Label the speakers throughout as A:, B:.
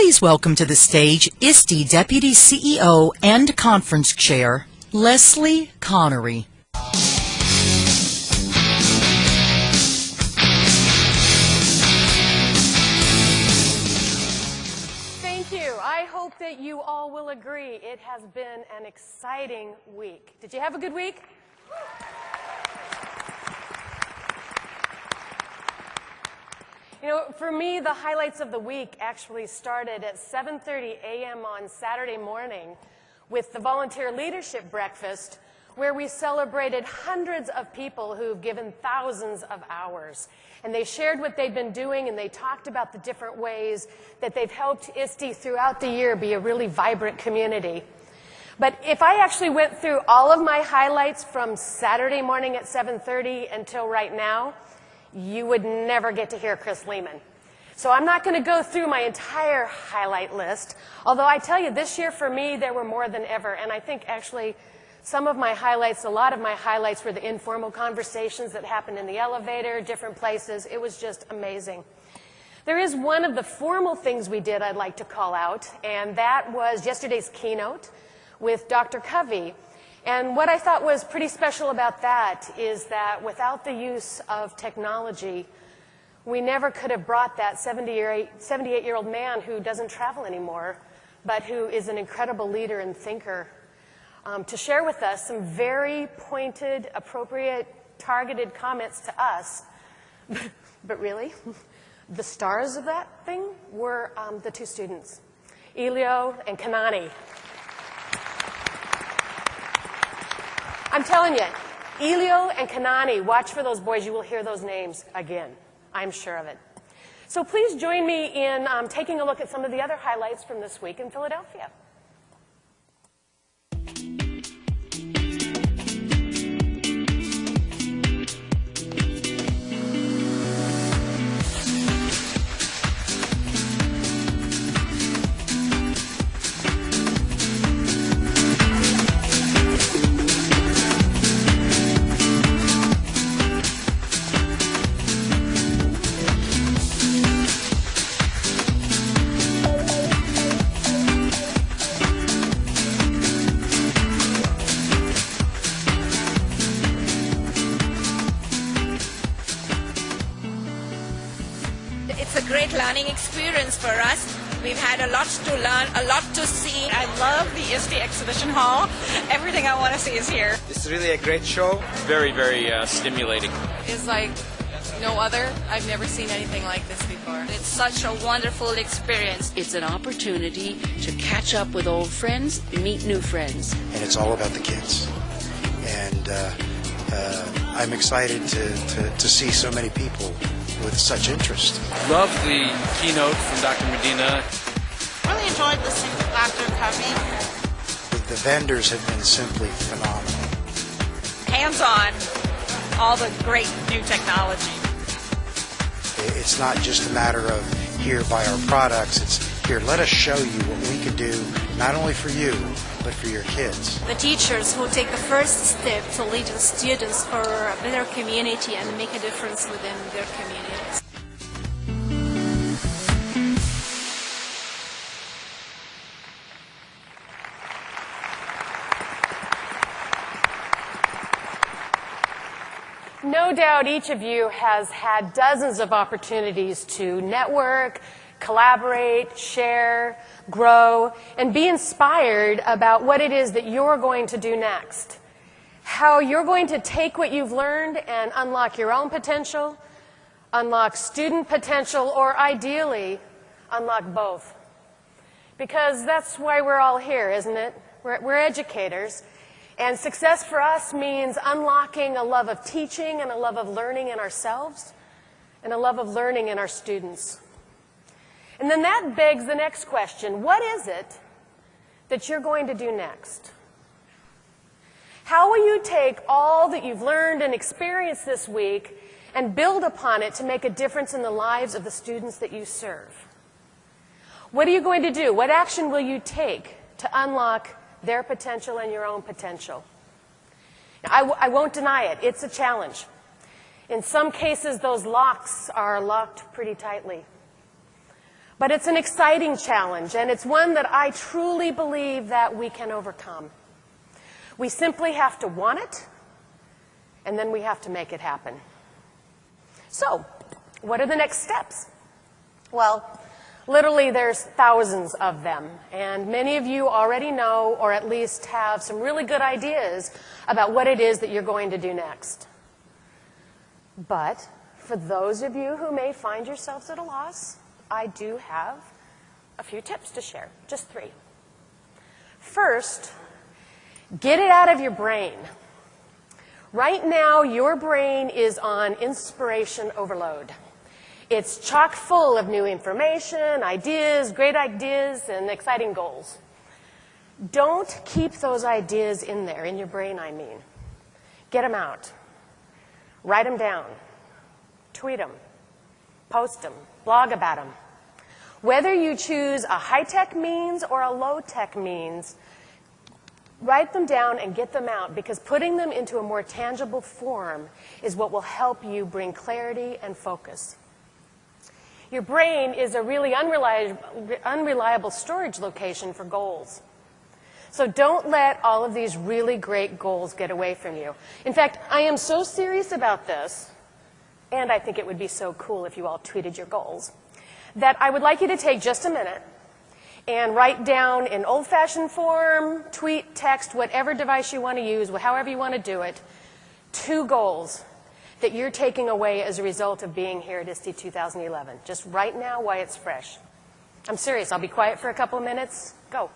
A: Please welcome to the stage ISTE Deputy CEO and Conference Chair, Leslie Connery.
B: Thank you. I hope that you all will agree it has been an exciting week. Did you have a good week? You know, for me, the highlights of the week actually started at 7:30 a.m. on Saturday morning with the Volunteer Leadership Breakfast, where we celebrated hundreds of people who've given thousands of hours. And they shared what they've been doing, and they talked about the different ways that they've helped ISTE throughout the year be a really vibrant community. But if I actually went through all of my highlights from Saturday morning at 7:30 until right now, you would never get to hear ChrisLehmann. So I'm not going to go through my entire highlight list, although I tell you, this year for me, there were more than ever. And I think actually some of my highlights, a lot of my highlights were the informal conversations that happened in the elevator, different places. It was just amazing. There is one of the formal things we did I'd like to call out, and that was yesterday's keynote with Dr. Covey. And what I thought was pretty special about that is that without the use of technology, we never could have brought that 78-year-old man who doesn't travel anymore, but who is an incredible leader and thinker, to share with us some very pointed, appropriate, targeted comments to us. But really, the stars of that thing were the two students, Elio and Kanani. I'm telling you, Elio and Kanani, watch for those boys. You will hear those names again. I'm sure of it. So please join me in taking a look at some of the other highlights from this week in Philadelphia.
C: It's a great learning experience for us. We've had a lot to learn, a lot to see.
D: I love the ISTE Exhibition Hall. Everything I want to see is here.
E: It's really a great show.
F: Very, very stimulating.
G: It's like no other. I've never seen anything like this before.
C: It's such a wonderful experience.
H: It's an opportunity to catch up with old friends, meet new friends.
I: And it's all about the kids. And I'm excited to see so many people with such interest.
F: Loved the keynote from Dr. Medina.
J: Really enjoyed listening to Dr. Covey.
I: The vendors have been simply phenomenal.
D: Hands-on, all the great new technology.
I: It's not just a matter of here, buy our products. It's here, let us show you what we can do, not only for you, but for your kids.
K: The teachers who take the first step to lead the students for a better community and make a difference within their communities.
B: No doubt each of you has had dozens of opportunities to network, collaborate, share, grow, and be inspired about what it is that you're going to do next. How you're going to take what you've learned and unlock your own potential, unlock student potential, or ideally, unlock both. Because that's why we're all here, isn't it? We're educators. And success for us means unlocking a love of teaching and a love of learning in ourselves and a love of learning in our students. And then that begs the next question. What is it that you're going to do next? How will you take all that you've learned and experienced this week and build upon it to make a difference in the lives of the students that you serve? What are you going to do? What action will you take to unlock their potential and your own potential? Now, I won't deny it. It's a challenge. In some cases, those locks are locked pretty tightly. But it's an exciting challenge, and it's one that I truly believe that we can overcome. We simply have to want it, and then we have to make it happen. So, what are the next steps? Well, literally there's thousands of them, and many of you already know, or at least have some really good ideas about what it is that you're going to do next. But for those of you who may find yourselves at a loss, I do have a few tips to share, just 3. First, get it out of your brain. Right now, your brain is on inspiration overload. It's chock full of new information, ideas, great ideas, and exciting goals. Don't keep those ideas in there, in your brain, I mean. Get them out. Write them down. Tweet them. Post them. Blog about them. Whether you choose a high-tech means or a low-tech means, write them down and get them out, because putting them into a more tangible form is what will help you bring clarity and focus. Your brain is a really unreliable storage location for goals. So don't let all of these really great goals get away from you. In fact, I am so serious about this, and I think it would be so cool if you all tweeted your goals, that I would like you to take just a minute and write down in old-fashioned form, tweet, text, whatever device you want to use, however you want to do it, 2 goals that you're taking away as a result of being here at ISTE 2011. Just right now while it's fresh. I'm serious. I'll be quiet for a couple of minutes. Go.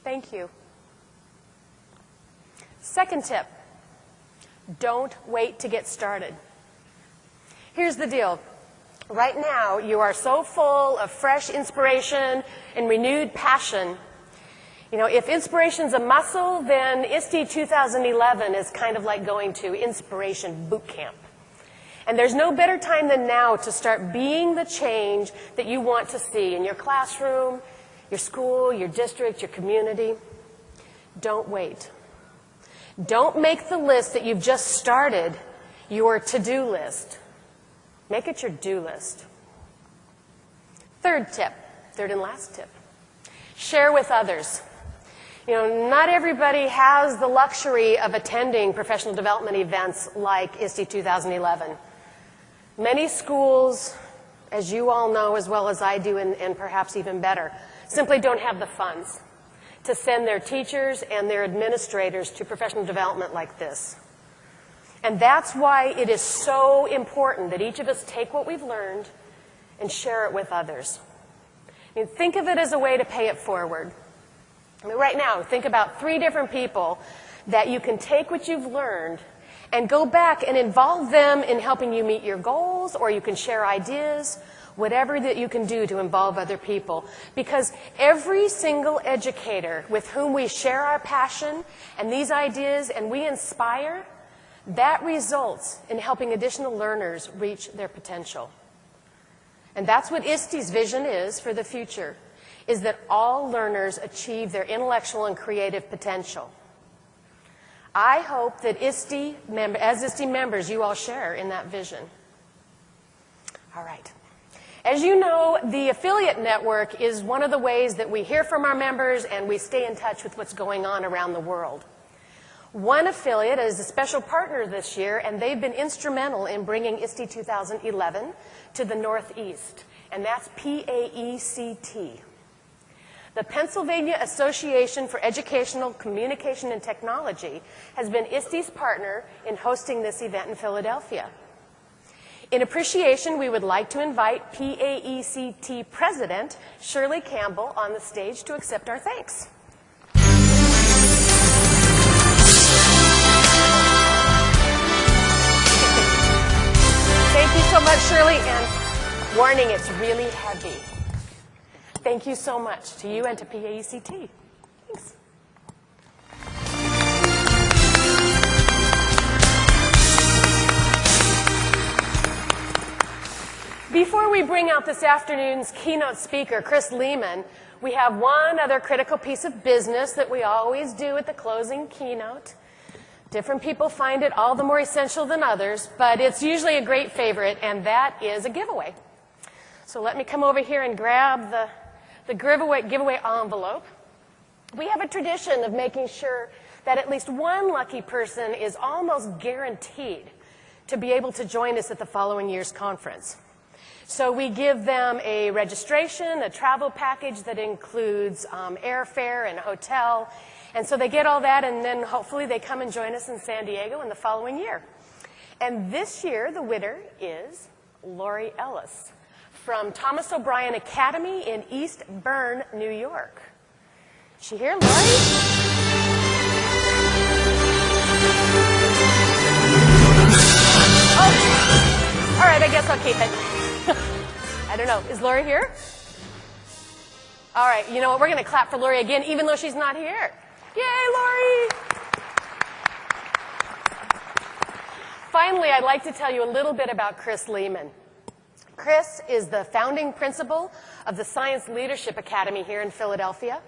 B: Thank you. Second tip, don't wait to get started. Here's the deal. Right now, you are so full of fresh inspiration and renewed passion. You know, if inspiration's a muscle, then ISTE 2011 is kind of like going to Inspiration Boot Camp. And there's no better time than now to start being the change that you want to see in your classroom, your school, your district, your community. Don't wait. Don't make the list that you've just started your to-do list. Make it your do list. Third and last tip. Share with others. You know, not everybody has the luxury of attending professional development events like ISTE 2011. Many schools, as you all know as well as I do, and perhaps even better, simply don't have the funds to send their teachers and their administrators to professional development like this. And that's why it is so important that each of us take what we've learned and share it with others. I mean, think of it as a way to pay it forward. I mean, right now, think about 3 different people that you can take what you've learned and go back and involve them in helping you meet your goals, or you can share ideas, whatever that you can do to involve other people. Because every single educator with whom we share our passion and these ideas and we inspire, that results in helping additional learners reach their potential. And that's what ISTE's vision is for the future, is that all learners achieve their intellectual and creative potential. I hope that as ISTE members, you all share in that vision. All right. As you know, the affiliate network is one of the ways that we hear from our members and we stay in touch with what's going on around the world. One affiliate is a special partner this year, and they've been instrumental in bringing ISTE 2011 to the Northeast, and that's PAECT. The Pennsylvania Association for Educational Communication and Technology has been ISTE's partner in hosting this event in Philadelphia. In appreciation, we would like to invite PAECT President Shirley Campbell on the stage to accept our thanks. Shirley, and warning, it's really heavy. Thank you so much to you and to PAECT. Thanks. Before we bring out this afternoon's keynote speaker, ChrisLehmann, we have one other critical piece of business that we always do at the closing keynote. Different people find it all the more essential than others, but it's usually a great favorite, and that is a giveaway. So let me come over here and grab the giveaway envelope. We have a tradition of making sure that at least one lucky person is almost guaranteed to be able to join us at the following year's conference. So we give them a registration, a travel package that includes airfare and hotel. And so they get all that, and then hopefully they come and join us in San Diego in the following year. And this year, the winner is Lori Ellis from Thomas O'Brien Academy in East Bern, New York. Is she here, Lori? Oh, all right, I guess I'll keep it. I don't know. Is Lori here? All right, you know what? We're going to clap for Lori again, even though she's not here. Yay, Lori! Finally, I'd like to tell you a little bit about ChrisLehmann. Chris is the founding principal of the Science Leadership Academy here in Philadelphia.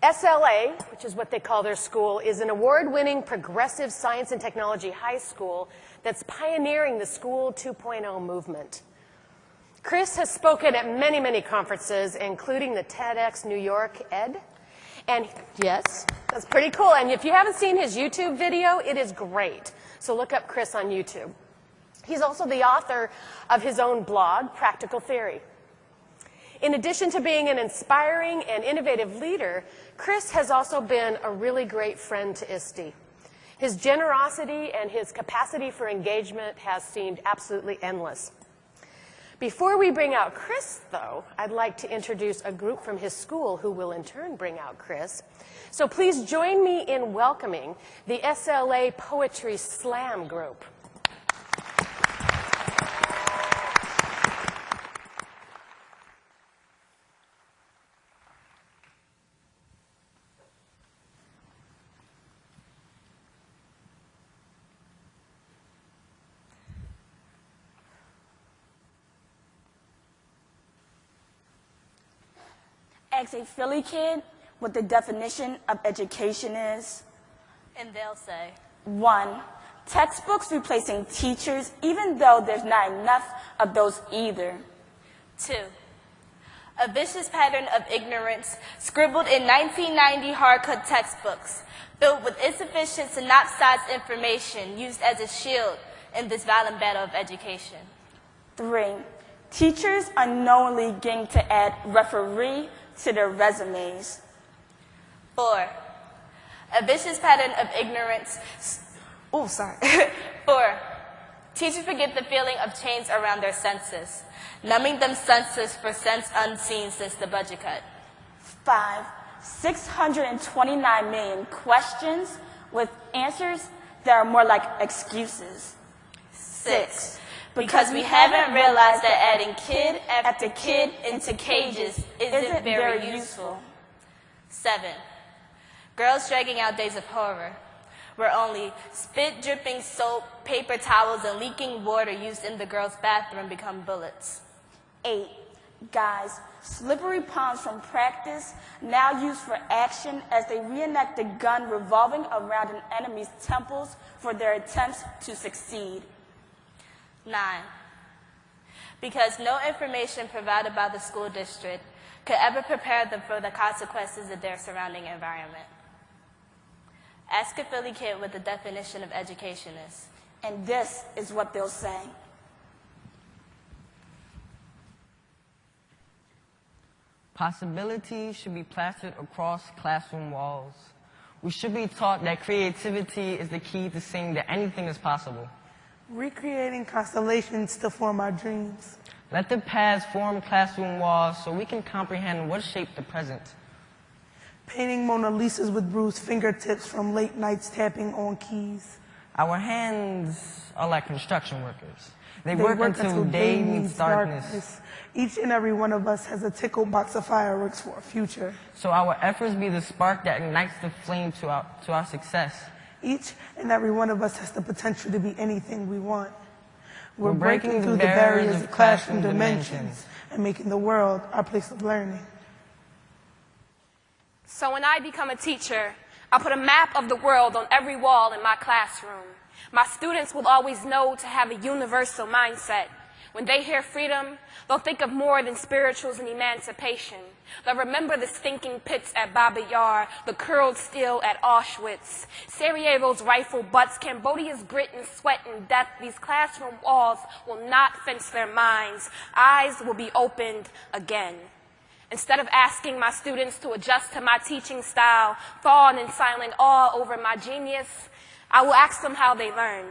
B: SLA, which is what they call their school, is an award-winning progressive science and technology high school that's pioneering the School 2.0 movement. Chris has spoken at many, many conferences, including the TEDx New York Ed. And yes, that's pretty cool. And if you haven't seen his YouTube video, it is great. So look up Chris on YouTube. He's also the author of his own blog, Practical Theory. In addition to being an inspiring and innovative leader, Chris has also been a really great friend to ISTE. His generosity and his capacity for engagement has seemed absolutely endless. Before we bring out Chris, though, I'd like to introduce a group from his school who will in turn bring out Chris. So please join me in welcoming the SLA Poetry Slam group.
E: Ask a Philly kid what the definition of education is,
G: And they'll say,
E: 1, textbooks replacing teachers, even though there's not enough of those either.
G: 2, a vicious pattern of ignorance scribbled in 1990 hard-cut textbooks, filled with insufficient synopsized information used as a shield in this violent battle of education.
E: 3, teachers unknowingly getting to add referee to their resumes.
G: 4, a vicious pattern of ignorance. 4, teachers forget the feeling of change around their senses, numbing them senseless for sense unseen since the budget cut.
E: 5, 629 million questions with answers that are more like excuses.
G: 6, because we haven't realized that adding kid after kid into cages isn't very useful. 7, girls dragging out days of horror, where only spit-dripping soap, paper towels, and leaking water used in the girls' bathroom become bullets.
E: 8, guys, slippery palms from practice, now used for action as they reenact the gun revolving around an enemy's temples for their attempts to succeed.
G: 9, because no information provided by the school district could ever prepare them for the consequences of their surrounding environment. Ask a Philly kid what the definition of education is.
E: And this is what they'll say.
L: Possibility should be plastered across classroom walls. We should be taught that creativity is the key to seeing that anything is possible.
M: Recreating constellations to form our dreams.
L: Let the past form classroom walls so we can comprehend what shaped the present.
M: Painting Mona Lisas with bruised fingertips from late nights tapping on keys.
L: Our hands are like construction workers. They work until day meets darkness.
M: Each and every one of us has a tickled box of fireworks for a future.
L: So our efforts be the spark that ignites the flame to our success.
M: Each and every one of us has the potential to be anything we want.
L: We're breaking through the barriers of classroom dimensions
M: and making the world our place of learning.
B: So when I become a teacher, I'll put a map of the world on every wall in my classroom. My students will always know to have a universal mindset. When they hear freedom, they'll think of more than spirituals and emancipation. They'll remember the stinking pits at Baba Yar, the curled steel at Auschwitz, Sarajevo's rifle butts, Cambodia's grit and sweat and death. These classroom walls will not fence their minds. Eyes will be opened again. Instead of asking my students to adjust to my teaching style, thawing in silent awe over my genius, I will ask them how they learn.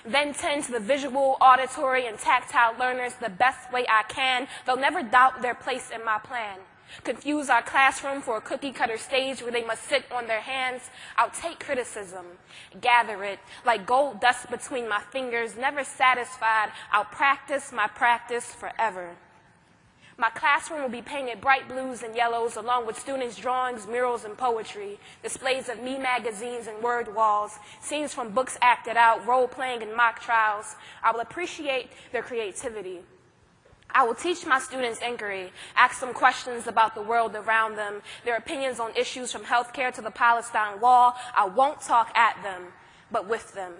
B: Then tend to the visual, auditory, and tactile learners the best way I can. They'll never doubt their place in my plan. Confuse our classroom for a cookie-cutter stage where they must sit on their hands. I'll take criticism, gather it like gold dust between my fingers. Never satisfied, I'll practice my practice forever. My classroom will be painted bright blues and yellows along with students' drawings, murals, and poetry, displays of me magazines and word walls, scenes from books acted out, role-playing and mock trials. I will appreciate their creativity. I will teach my students inquiry, ask them questions about the world around them, their opinions on issues from healthcare to the Palestine wall. I won't talk at them, but with them.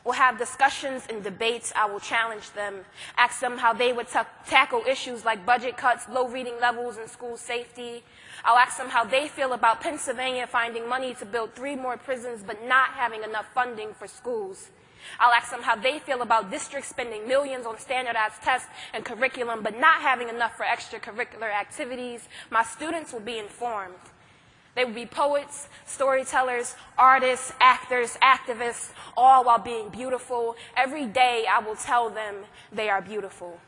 B: We'll have discussions and debates. I will challenge them, ask them how they would tackle issues like budget cuts, low reading levels, and school safety. I'll ask them how they feel about Pennsylvania finding money to build 3 more prisons but not having enough funding for schools. I'll ask them how they feel about districts spending millions on standardized tests and curriculum but not having enough for extracurricular activities. My students will be informed. They will be poets, storytellers, artists, actors, activists, all while being beautiful. Every day I will tell them they are beautiful.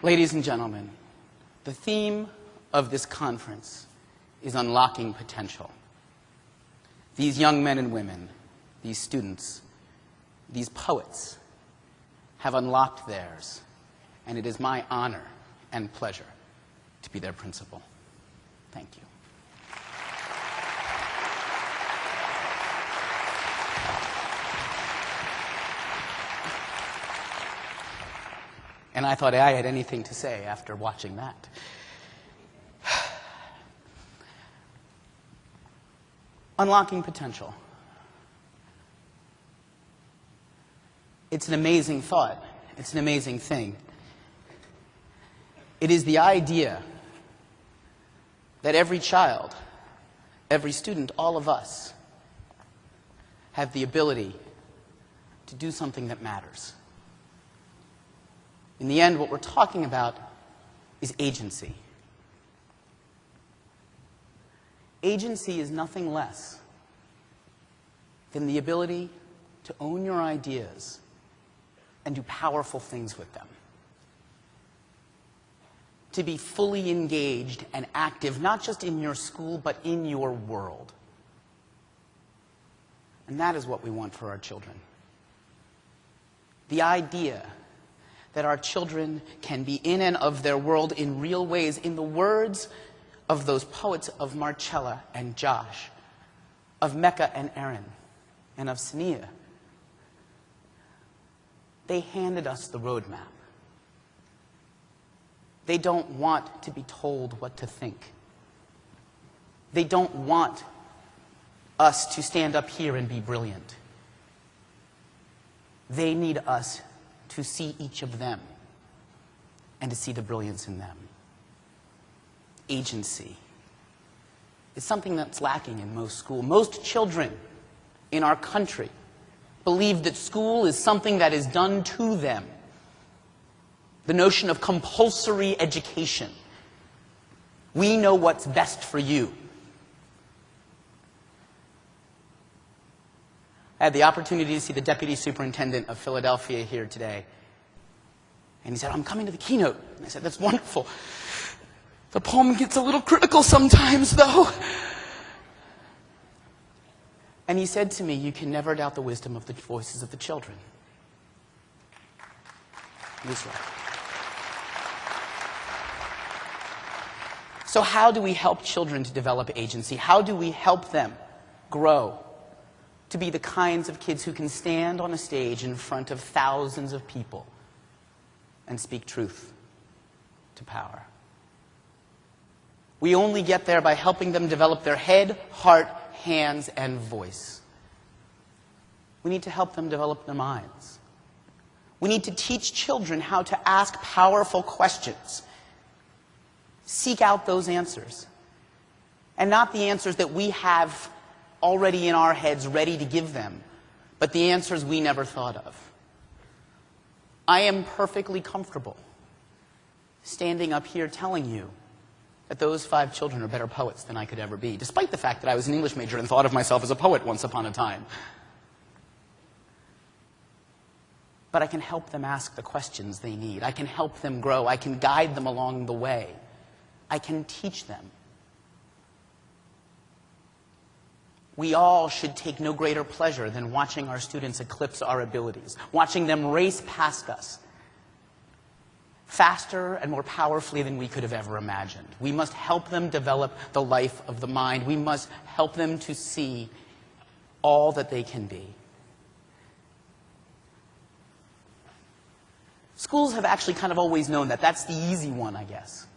N: Ladies and gentlemen, the theme of this conference is unlocking potential. These young men and women, these students, these poets have unlocked theirs, and it is my honor and pleasure to be their principal. Thank you. And I thought I had anything to say after watching that. Unlocking potential. It's an amazing thought. It's an amazing thing. It is the idea that every child, every student, all of us, have the ability to do something that matters. In the end, what we're talking about is agency. Agency is nothing less than the ability to own your ideas and do powerful things with them. To be fully engaged and active, not just in your school, but in your world. And that is what we want for our children. The idea that our children can be in and of their world in real ways, in the words of those poets of Marcella and Josh, of Mecca and Aaron, and of Sania. They handed us the roadmap. They don't want to be told what to think. They don't want us to stand up here and be brilliant. They need us to see each of them and to see the brilliance in them. Agency is something that's lacking in most schools. Most children in our country believe that school is something that is done to them. The notion of compulsory education. We know what's best for you. I had the opportunity to see the Deputy Superintendent of Philadelphia here today. And he said, I'm coming to the keynote. And I said, that's wonderful. The poem gets a little critical sometimes, though. And he said to me, you can never doubt the wisdom of the voices of the children. He was right. So how do we help children to develop agency? How do we help them grow to be the kinds of kids who can stand on a stage in front of thousands of people and speak truth to power? We only get there by helping them develop their head, heart, hands, and voice. We need to help them develop their minds. We need to teach children how to ask powerful questions. Seek out those answers. And not the answers that we have already in our heads ready to give them, but the answers we never thought of. I am perfectly comfortable standing up here telling you that those 5 children are better poets than I could ever be, despite the fact that I was an English major and thought of myself as a poet once upon a time. But I can help them ask the questions they need. I can help them grow. I can guide them along the way. I can teach them. We all should take no greater pleasure than watching our students eclipse our abilities, watching them race past us faster and more powerfully than we could have ever imagined. We must help them develop the life of the mind. We must help them to see all that they can be. Schools have actually kind of always known that. That's the easy one, I guess.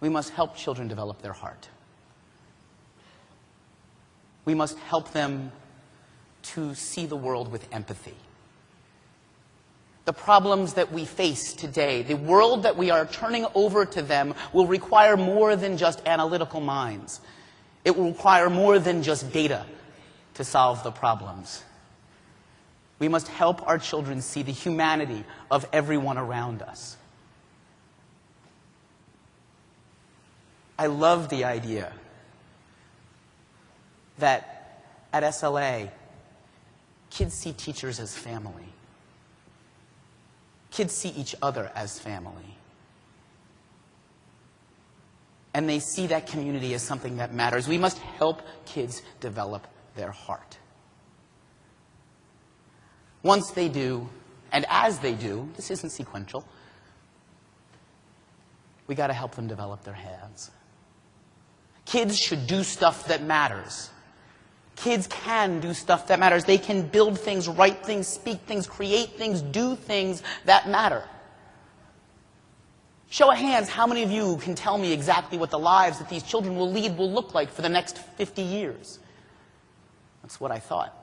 N: We must help children develop their heart. We must help them to see the world with empathy. The problems that we face today, the world that we are turning over to them, will require more than just analytical minds. It will require more than just data to solve the problems. We must help our children see the humanity of everyone around us. I love the idea that at SLA, kids see teachers as family. Kids see each other as family. And they see that community as something that matters. We must help kids develop their heart. Once they do, and as they do, this isn't sequential, we got to help them develop their hands. Kids should do stuff that matters. Kids can do stuff that matters. They can build things, write things, speak things, create things, do things that matter. Show of hands, how many of you can tell me exactly what the lives that these children will lead will look like for the next 50 years? That's what I thought.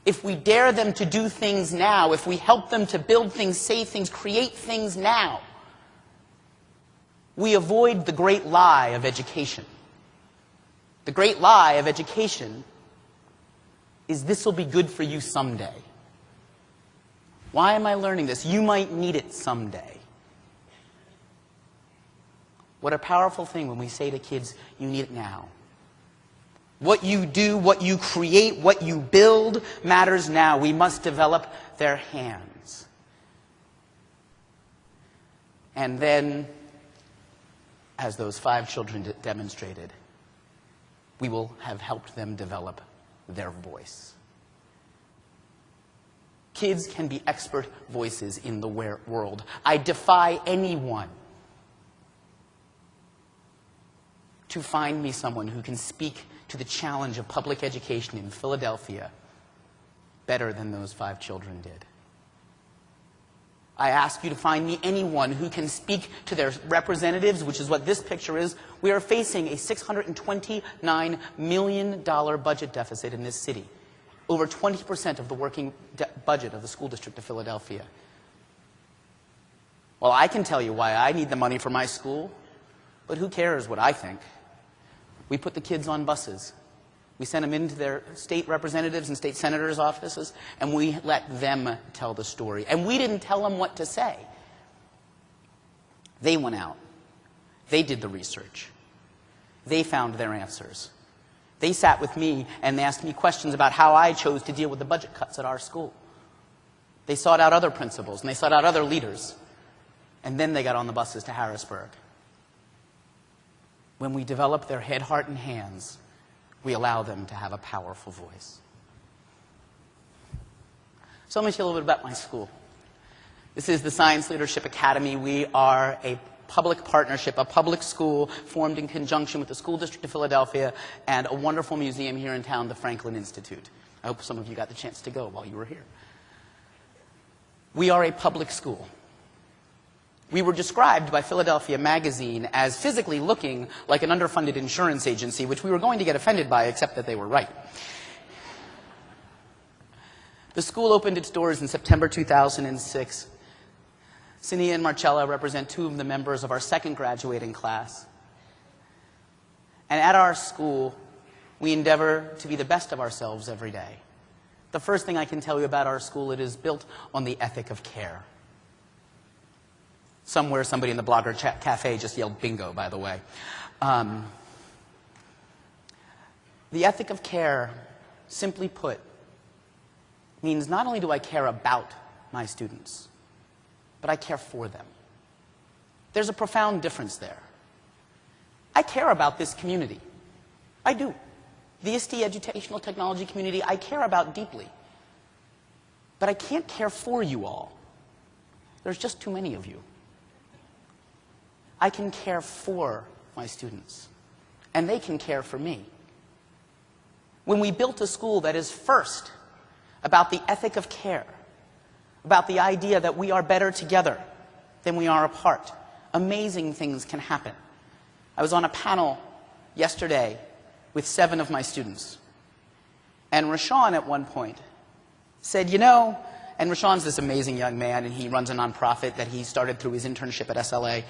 N: If we dare them to do things now, if we help them to build things, say things, create things now, we avoid the great lie of education. The great lie of education is this will be good for you someday. Why am I learning this? You might need it someday. What a powerful thing when we say to kids, you need it now. What you do, what you create, what you build matters now. We must develop their hands. And then, as those 5 children demonstrated, we will have helped them develop their voice. Kids can be expert voices in the world. I defy anyone to find me someone who can speak to the challenge of public education in Philadelphia better than those 5 children did. I ask you to find me anyone who can speak to their representatives, which is what this picture is. We are facing a $629 million budget deficit in this city. over 20% of the working budget of the school district of Philadelphia. Well, I can tell you why I need the money for my school, but who cares what I think? We put the kids on buses. We send them into their state representatives and state senators' offices, and we let them tell the story. And we didn't tell them what to say. They went out. They did the research. They found their answers. They sat with me and asked me questions about how I chose to deal with the budget cuts at our school. They sought out other principals, and they sought out other leaders. And then they got on the buses to Harrisburg. When we develop their head, heart, and hands, we allow them to have a powerful voice. So let me tell you a little bit about my school. This is the Science Leadership Academy. We are a public partnership, a public school formed in conjunction with the School District of Philadelphia and a wonderful museum here in town, the Franklin Institute. I hope some of you got the chance to go while you were here. We are a public school. We were described by Philadelphia Magazine as physically looking like an underfunded insurance agency, which we were going to get offended by, except that they were right. The school opened its doors in September 2006. Cinia and Marcella represent two of the members of our second graduating class. And at our school, we endeavor to be the best of ourselves every day. The first thing I can tell you about our school, it is built on the ethic of care. Somewhere, somebody in the Blogger Cafe just yelled bingo, by the way. The ethic of care, simply put, means not only do I care about my students, but I care for them. There's a profound difference there. I care about this community. I do. The ISTE educational technology community, I care about deeply. But I can't care for you all. There's just too many of you. I can care for my students, and they can care for me. When we built a school that is first about the ethic of care, about the idea that we are better together than we are apart, amazing things can happen. I was on a panel yesterday with 7 of my students, and Rashawn at one point said, you know, and Rashawn's this amazing young man, and he runs a nonprofit that he started through his internship at SLA.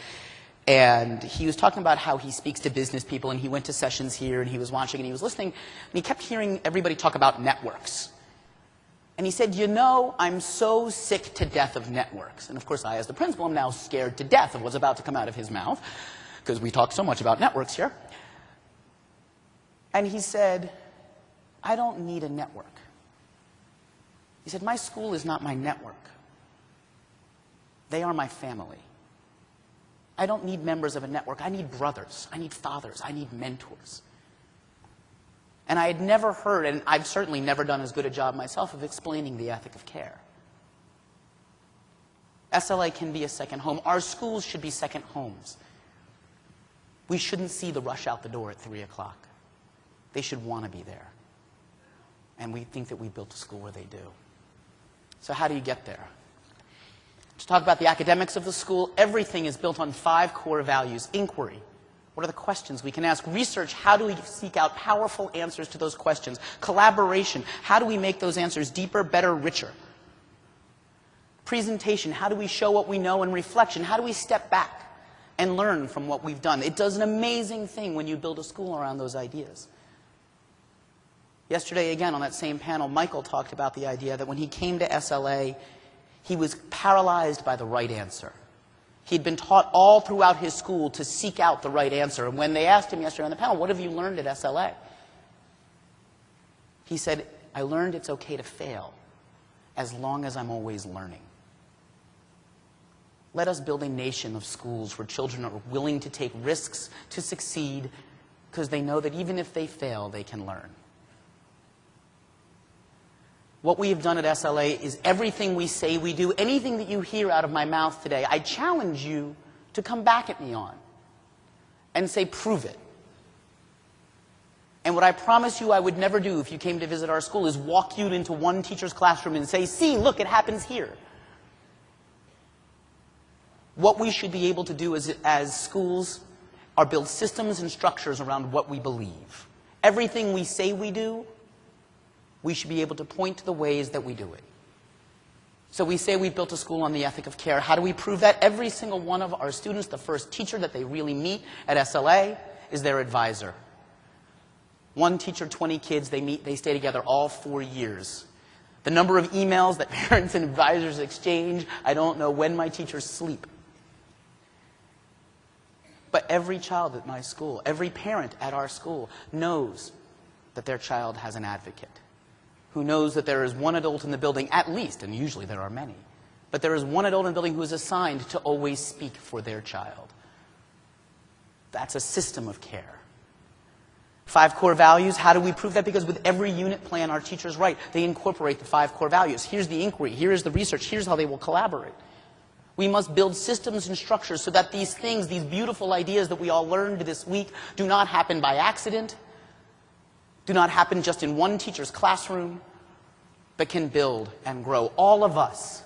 N: And he was talking about how he speaks to business people, and he went to sessions here, and he was watching, and he was listening, and he kept hearing everybody talk about networks. And he said, you know, I'm so sick to death of networks. And of course, I, as the principal, am now scared to death of what's about to come out of his mouth, because we talk so much about networks here. And he said, I don't need a network. He said, my school is not my network. They are my family. I don't need members of a network. I need brothers. I need fathers. I need mentors. And I had never heard, and I've certainly never done as good a job myself of explaining the ethic of care. SLA can be a second home. Our schools should be second homes. We shouldn't see the rush out the door at 3 o'clock. They should want to be there. And we think that we built a school where they do. So how do you get there? To talk about the academics of the school, everything is built on 5 core values. Inquiry. What are the questions we can ask? Research. How do we seek out powerful answers to those questions? Collaboration. How do we make those answers deeper, better, richer? Presentation. How do we show what we know? And reflection. How do we step back and learn from what we've done? It does an amazing thing when you build a school around those ideas. Yesterday, again, on that same panel, Michael talked about the idea that when he came to SLA, he was paralyzed by the right answer. He'd been taught all throughout his school to seek out the right answer. And when they asked him yesterday on the panel, what have you learned at SLA? He said, I learned it's okay to fail as long as I'm always learning. Let us build a nation of schools where children are willing to take risks to succeed because they know that even if they fail, they can learn. What we have done at SLA is everything we say we do, anything that you hear out of my mouth today, I challenge you to come back at me on and say, prove it. And what I promise you I would never do if you came to visit our school is walk you into one teacher's classroom and say, see, look, it happens here. What we should be able to do as schools are build systems and structures around what we believe. Everything we say we do, we should be able to point to the ways that we do it. So we say we've built a school on the ethic of care. How do we prove that? Every single one of our students, the first teacher that they really meet at SLA is their advisor. One teacher, 20 kids, they stay together all 4 years. The number of emails that parents and advisors exchange, I don't know when my teachers sleep. But every child at my school, every parent at our school knows that their child has an advocate, who knows that there is one adult in the building at least, and usually there are many, but there is one adult in the building who is assigned to always speak for their child. That's a system of care. 5 core values, how do we prove that? Because with every unit plan our teachers write, they incorporate the 5 core values. Here's the inquiry, here is the research, here's how they will collaborate. We must build systems and structures so that these things, these beautiful ideas that we all learned this week, do not happen by accident, do not happen just in one teacher's classroom, but can build and grow. All of us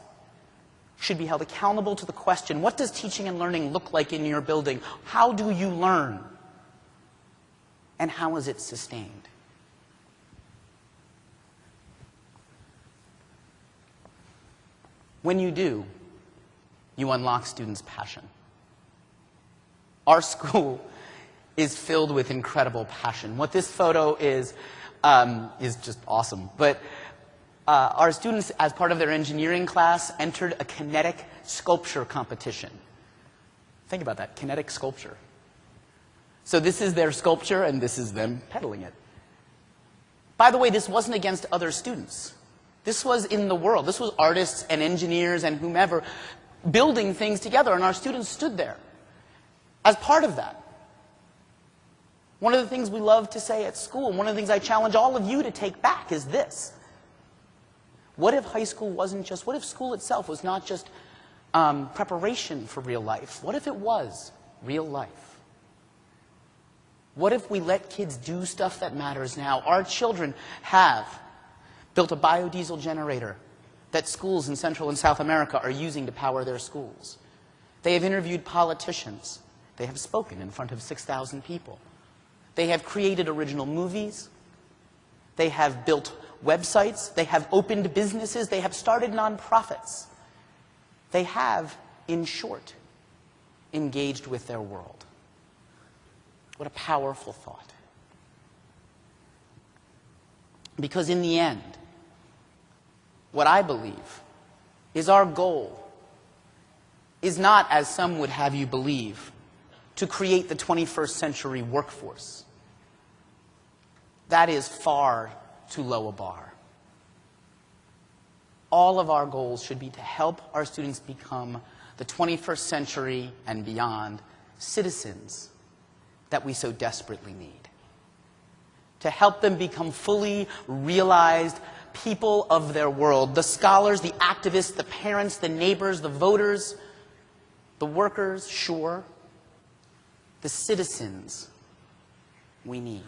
N: should be held accountable to the question, what does teaching and learning look like in your building? How do you learn? And how is it sustained? When you do, you unlock students' passion. Our school is filled with incredible passion. What this photo is just awesome. But our students, as part of their engineering class, entered a kinetic sculpture competition. Think about that, kinetic sculpture. So this is their sculpture, and this is them pedaling it. By the way, this wasn't against other students. This was in the world. This was artists and engineers and whomever building things together, and our students stood there as part of that. One of the things we love to say at school, and one of the things I challenge all of you to take back is this. What if high school wasn't just, what if school itself was not just preparation for real life? What if it was real life? What if we let kids do stuff that matters now? Our children have built a biodiesel generator that schools in Central and South America are using to power their schools. They have interviewed politicians. They have spoken in front of 6,000 people. They have created original movies. They have built websites. They have opened businesses. They have started nonprofits. They have, in short, engaged with their world. What a powerful thought. Because in the end, what I believe is our goal is not, as some would have you believe, to create the 21st century workforce. That is far too low a bar. All of our goals should be to help our students become the 21st century and beyond citizens that we so desperately need. To help them become fully realized people of their world. The scholars, the activists, the parents, the neighbors, the voters, the workers, sure. The citizens we need.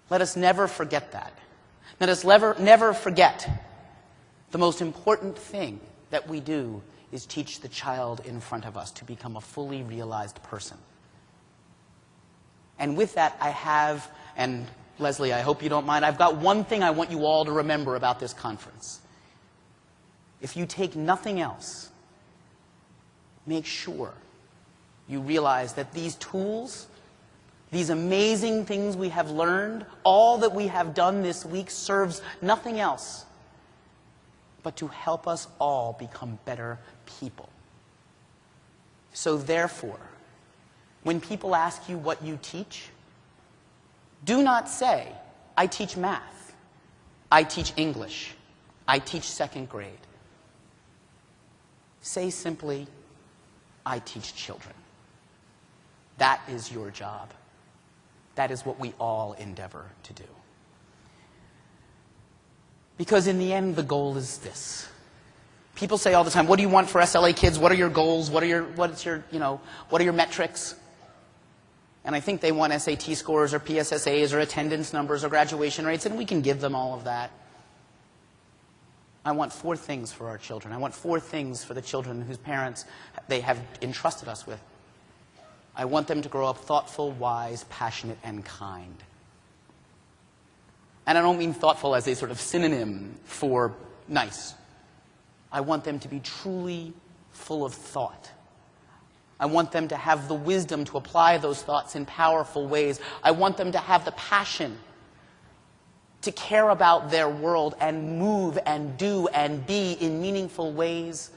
N: Let us never forget that. Let us never forget the most important thing that we do is teach the child in front of us to become a fully realized person. And with that, I have, and Leslie, I hope you don't mind, I've got one thing I want you all to remember about this conference. If you take nothing else, make sure you realize that these tools, these amazing things we have learned, all that we have done this week serves nothing else but to help us all become better people. So therefore, when people ask you what you teach, do not say, I teach math, I teach English, I teach 2nd grade. Say simply, I teach children. That is your job. That is what we all endeavor to do. Because in the end, the goal is this. People say all the time, what do you want for SLA kids? What are your goals? What are your metrics? And I think they want SAT scores or PSSAs or attendance numbers or graduation rates, and we can give them all of that. I want 4 things for our children. I want 4 things for the children whose parents they have entrusted us with. I want them to grow up thoughtful, wise, passionate, and kind. And I don't mean thoughtful as a sort of synonym for nice. I want them to be truly full of thought. I want them to have the wisdom to apply those thoughts in powerful ways. I want them to have the passion to care about their world and move and do and be in meaningful ways.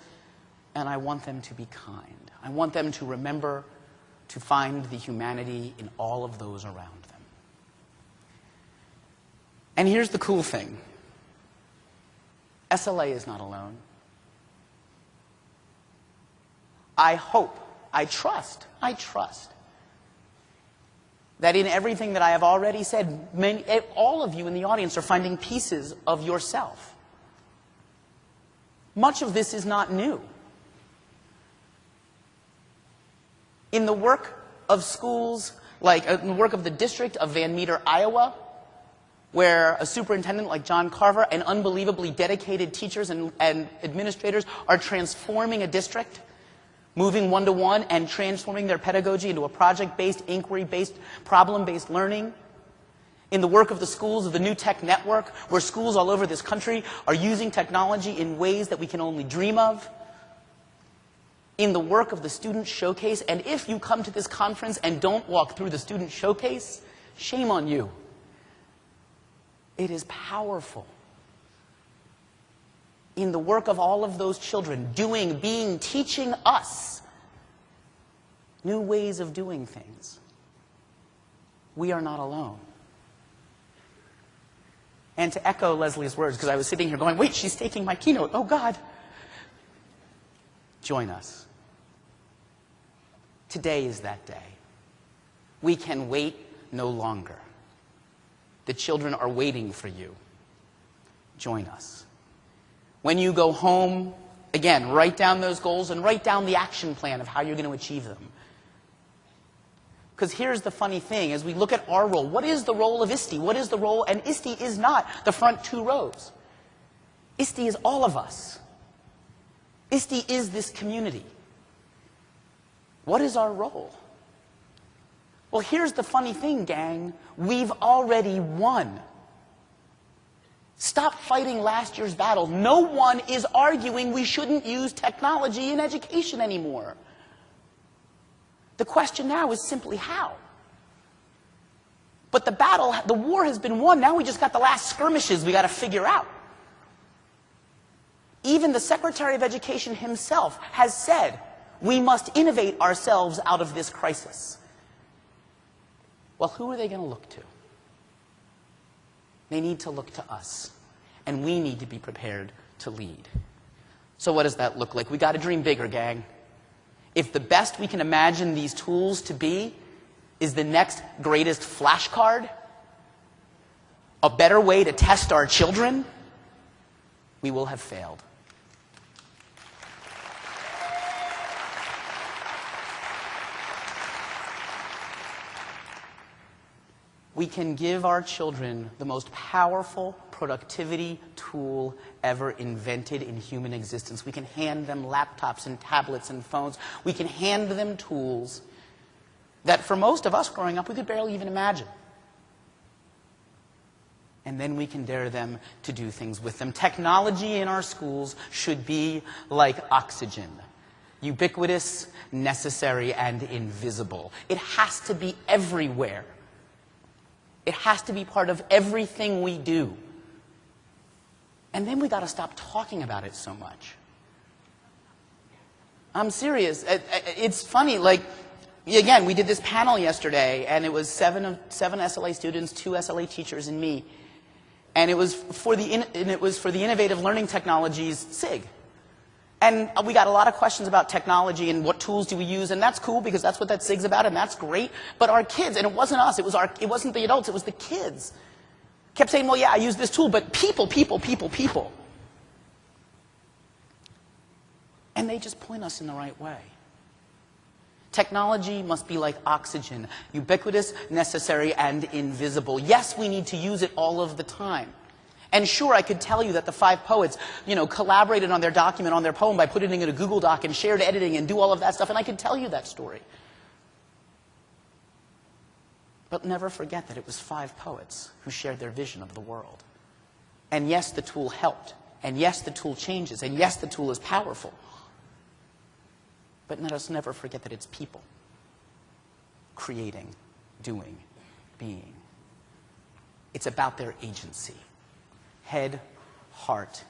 N: And I want them to be kind. I want them to remember to find the humanity in all of those around them. And here's the cool thing. SLA is not alone. I hope, I trust that in everything that I have already said, all of you in the audience are finding pieces of yourself. Much of this is not new. In the work of schools, like in the work of the district of Van Meter, Iowa, where a superintendent like John Carver and unbelievably dedicated teachers and administrators are transforming a district, moving one-to-one and transforming their pedagogy into a project-based, inquiry-based, problem-based learning. In the work of the schools of the New Tech Network, where schools all over this country are using technology in ways that we can only dream of. In the work of the Student Showcase, and if you come to this conference and don't walk through the Student Showcase, shame on you. It is powerful. In the work of all of those children, doing, being, teaching us new ways of doing things. We are not alone. And to echo Leslie's words, because I was sitting here going, wait, she's taking my keynote. Oh, God. Join us. Today is that day. We can wait no longer. The children are waiting for you. Join us. When you go home, again, write down those goals and write down the action plan of how you're going to achieve them. Because here's the funny thing, as we look at our role, what is the role of ISTE? What is the role? And ISTE is not the front two rows. ISTE is all of us. ISTE is this community. What is our role? Well, here's the funny thing, gang. We've already won. Stop fighting last year's battle. No one is arguing we shouldn't use technology in education anymore. The question now is simply how. But the war has been won. Now we just got the last skirmishes we got to figure out. Even the Secretary of Education himself has said, we must innovate ourselves out of this crisis. Well, who are they going to look to? They need to look to us. And we need to be prepared to lead. So what does that look like? We got to dream bigger, gang. If the best we can imagine these tools to be is the next greatest flashcard, a better way to test our children, we will have failed. We can give our children the most powerful productivity tool ever invented in human existence. We can hand them laptops and tablets and phones. We can hand them tools that for most of us growing up we could barely even imagine. And then we can dare them to do things with them. Technology in our schools should be like oxygen. Ubiquitous, necessary, and invisible. It has to be everywhere. It has to be part of everything we do. And then we got to stop talking about it so much. I'm serious. It's funny, like, again, we did this panel yesterday, and it was seven SLA students, 2 SLA teachers, and me. And it was for the Innovative Learning Technologies SIG. And we got a lot of questions about technology and what tools do we use, and that's cool because that's what that SIG's about, and that's great. But our kids, and it wasn't us, it wasn't the adults, it was the kids, kept saying, well, yeah, I use this tool, but people. And they just point us in the right way. Technology must be like oxygen, ubiquitous, necessary, and invisible. Yes, we need to use it all of the time. And sure, I could tell you that the 5 poets, collaborated on their document, on their poem by putting it in a Google Doc and shared editing and do all of that stuff, and I could tell you that story. But never forget that it was 5 poets who shared their vision of the world. And yes, the tool helped. And yes, the tool changes. And yes, the tool is powerful. But let us never forget that it's people creating, doing, being. It's about their agency. Head, heart,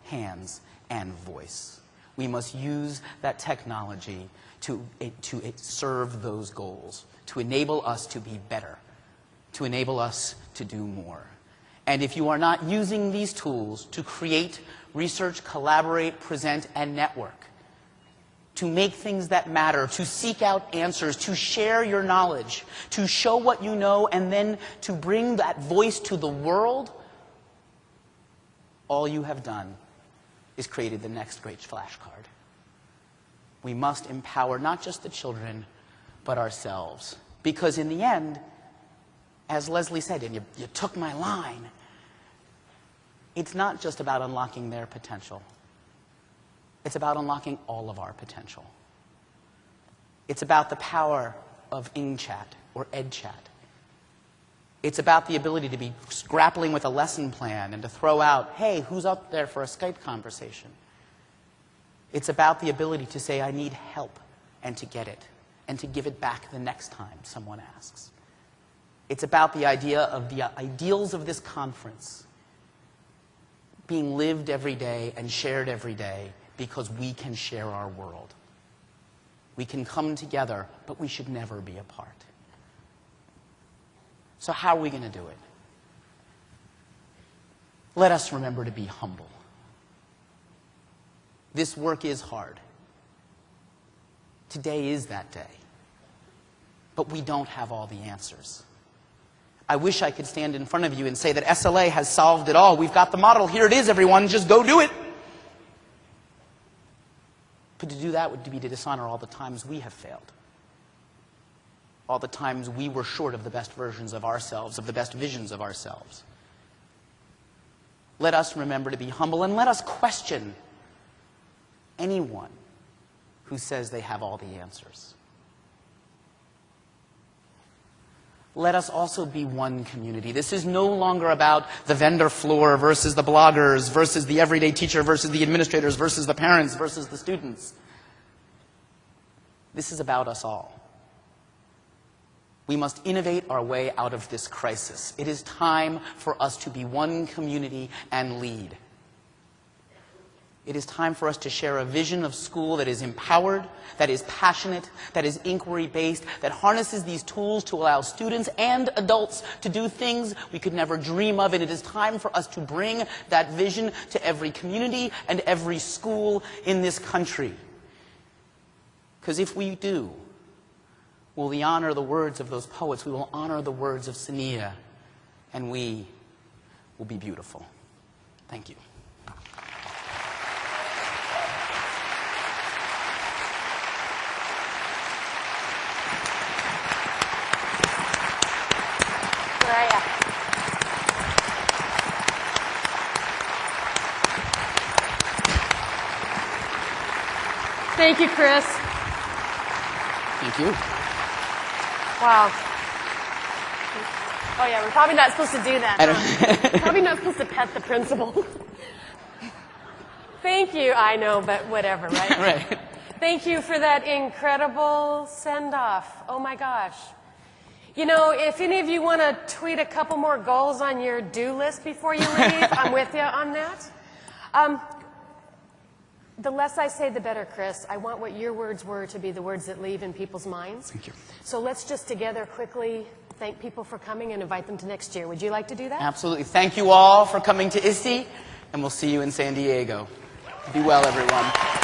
N: hands, and voice. We must use that technology to serve those goals, to enable us to be better, to enable us to do more. And if you are not using these tools to create, research, collaborate, present, and network, to make things that matter, to seek out answers, to share your knowledge, to show what you know, and then to bring that voice to the world, all you have done is created the next great flashcard. We must empower not just the children, but ourselves. Because in the end, as Leslie said, and you took my line, it's not just about unlocking their potential. It's about unlocking all of our potential. It's about the power of IngChat or EdChat. It's about the ability to be grappling with a lesson plan and to throw out, hey, who's up there for a Skype conversation? It's about the ability to say, I need help, and to get it, and to give it back the next time someone asks. It's about the idea of the ideals of this conference being lived every day and shared every day, because we can share our world. We can come together, but we should never be apart. So how are we going to do it? Let us remember to be humble. This work is hard. Today is that day. But we don't have all the answers. I wish I could stand in front of you and say that SLA has solved it all. We've got the model. Here it is, everyone. Just go do it. But to do that would be to dishonor all the times we have failed. All the times we were short of the best versions of ourselves, of the best visions of ourselves. Let us remember to be humble, and let us question anyone who says they have all the answers. Let us also be one community. This is no longer about the vendor floor versus the bloggers versus the everyday teacher versus the administrators versus the parents versus the students. This is about us all. We must innovate our way out of this crisis. It is time for us to be one community and lead. It is time for us to share a vision of school that is empowered, that is passionate, that is inquiry-based, that harnesses these tools to allow students and adults to do things we could never dream of. And it is time for us to bring that vision to every community and every school in this country. Because if we do, will we honor the words of those poets? We will honor the words of Sania, and we will be beautiful. Thank you.
B: Thank you, Chris.
N: Thank you.
B: Wow. Oh yeah, we're probably not supposed to do that. Huh? Probably not supposed to pet the principal. Thank you. I know, but whatever, right?
N: Right.
B: Thank you for that incredible send-off. Oh my gosh. You know, if any of you want to tweet a couple more goals on your do list before you leave, I'm with you on that. The less I say, the better, Chris. I want what your words were to be the words that leave in people's minds.
N: Thank you.
B: So let's just together quickly thank people for coming and invite them to next year. Would you like to do that?
N: Absolutely. Thank you all for coming to ISTE, and we'll see you in San Diego. Be well, everyone.